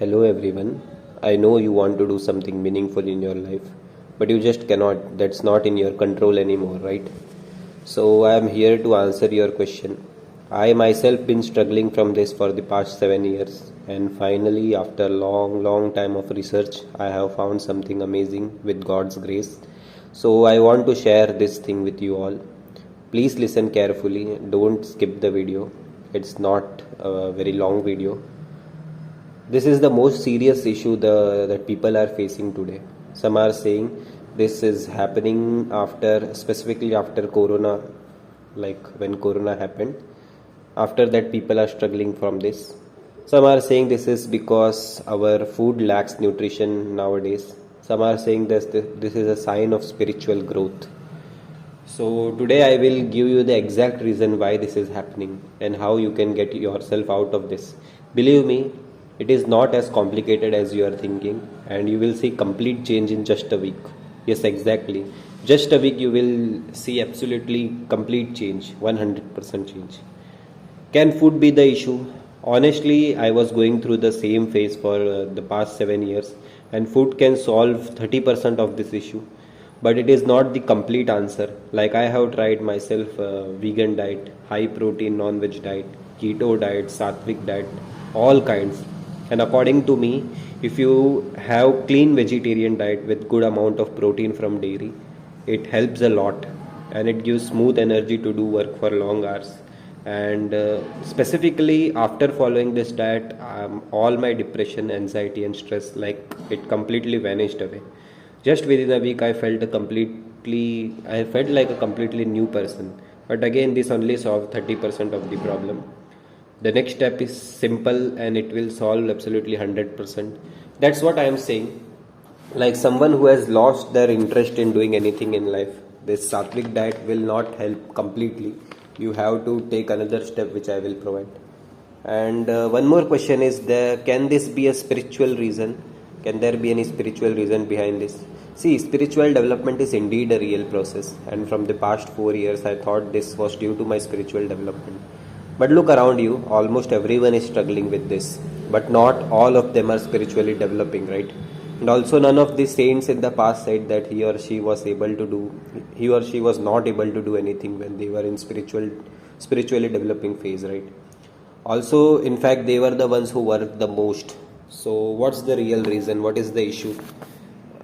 Hello everyone. I know you want to do something meaningful in your life, but you just cannot. That's not in your control anymore, right? So I am here to answer your question. I myself been struggling from this for the past 7 years, and finally after long time of research, I have found something amazing with God's grace. So I want to share this thing with you all. Please listen carefully. Don't skip the video. It's not a very long video. This is the most serious issue that people are facing today. Some are saying this is happening specifically after Corona, like when Corona happened. After that, people are struggling from this. Some are saying this is because our food lacks nutrition nowadays. Some are saying this is a sign of spiritual growth. So today I will give you the exact reason why this is happening and how you can get yourself out of this. Believe me, it is not as complicated as you are thinking, and you will see complete change in just a week. Yes, exactly. Just a week you will see absolutely complete change, 100% change. Can food be the issue? Honestly, I was going through the same phase for the past 7 years, and food can solve 30% of this issue, but it is not the complete answer. Like I have tried myself vegan diet, high protein non-veg diet, keto diet, sattvic diet, all kinds. And according to me, if you have clean vegetarian diet with good amount of protein from dairy, it helps a lot, and it gives smooth energy to do work for long hours. And specifically after following this diet, all my depression, anxiety and stress, like, it completely vanished away. Just within a week I felt like a completely new person. But again, this only solved 30% of the problem. The next step is simple and it will solve absolutely 100%. That's what I am saying. Like someone who has lost their interest in doing anything in life, this sattvic diet will not help completely. You have to take another step, which I will provide. And one more question is there: can this be a spiritual reason? Can there be any spiritual reason behind this? See, spiritual development is indeed a real process, and from the past 4 years I thought this was due to my spiritual development. But look around you, almost everyone is struggling with this, but not all of them are spiritually developing, right? And also, none of the saints in the past said that he or she was not able to do anything when they were in spiritually developing phase, right? Also, in fact, they were the ones who worked the most. So what's the real reason? What is the issue?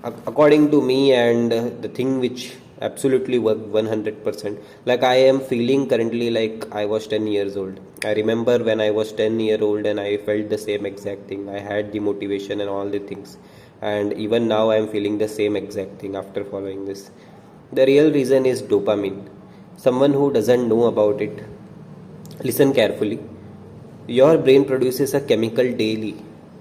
According to me, and the thing which absolutely worked 100%, like I am feeling currently like I was 10 years old. I remember when I was 10-year old and I felt the same exact thing. I had the motivation and all the things, and even now I am feeling the same exact thing after following this. The real reason is dopamine. Someone who doesn't know about it, listen carefully. Your brain produces a chemical daily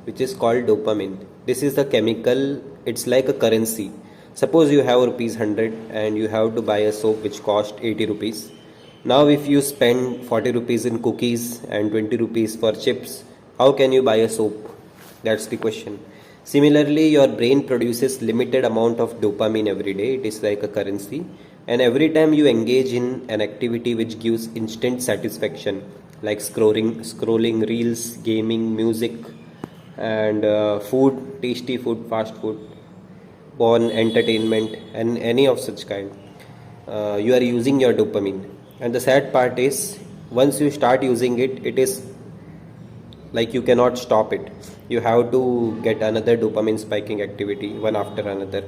which is called dopamine. This is the chemical, it's like a currency. Suppose you have rupees 100 and you have to buy a soap which cost 80 rupees. Now if you spend 40 rupees in cookies and 20 rupees for chips, how can you buy a soap? That's the question. Similarly, your brain produces limited amount of dopamine every day. It is like a currency. And every time you engage in an activity which gives instant satisfaction, like scrolling reels, gaming, music, and food, tasty food, fast food, porn, entertainment, and any of such kind, you are using your dopamine. And the sad part is, once you start using it, it is like you cannot stop it. You have to get another dopamine spiking activity one after another,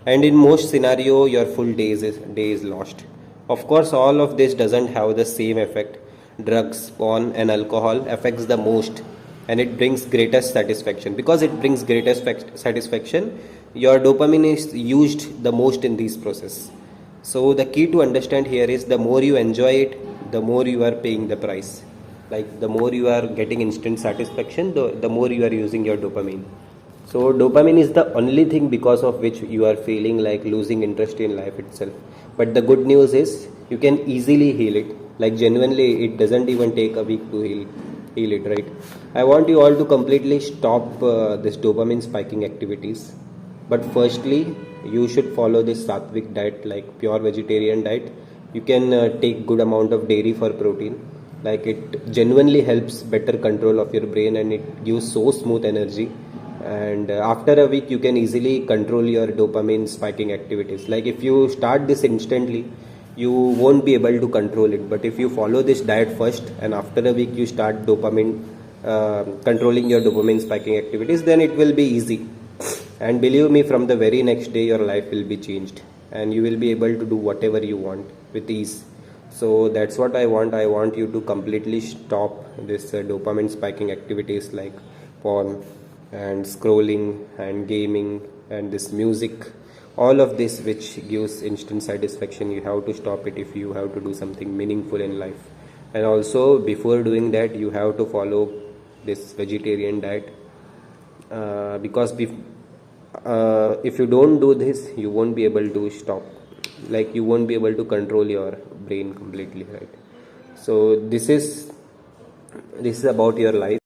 and in most scenario your full day is lost. Of course, all of this doesn't have the same effect. Drugs, porn and alcohol affects the most, and it brings greatest satisfaction. Because it brings greatest satisfaction, your dopamine is used the most in this process. So the key to understand here is, the more you enjoy it, the more you are paying the price. Like the more you are getting instant satisfaction, the more you are using your dopamine. So dopamine is the only thing because of which you are feeling like losing interest in life itself. But the good news is, you can easily heal it. Like genuinely, it doesn't even take a week to heal it, right? I want you all to completely stop this dopamine spiking activities. But firstly, you should follow this sattvic diet, like pure vegetarian diet. You can take good amount of dairy for protein. Like it genuinely helps better control of your brain, and it gives so smooth energy. and after a week you can easily control your dopamine spiking activities. Like if you start this instantly, you won't be able to control it, but if you follow this diet first and after a week you start dopamine controlling your dopamine spiking activities, then it will be easy. And believe me, from the very next day your life will be changed and you will be able to do whatever you want with ease. So that's what I want you to completely stop this dopamine spiking activities like porn and scrolling and gaming and this music, all of this which gives instant satisfaction. You have to stop it if you have to do something meaningful in life. And also before doing that you have to follow this vegetarian diet, because if you don't do this you won't be able to stop, like you won't be able to control your brain completely, right? So this is about your life.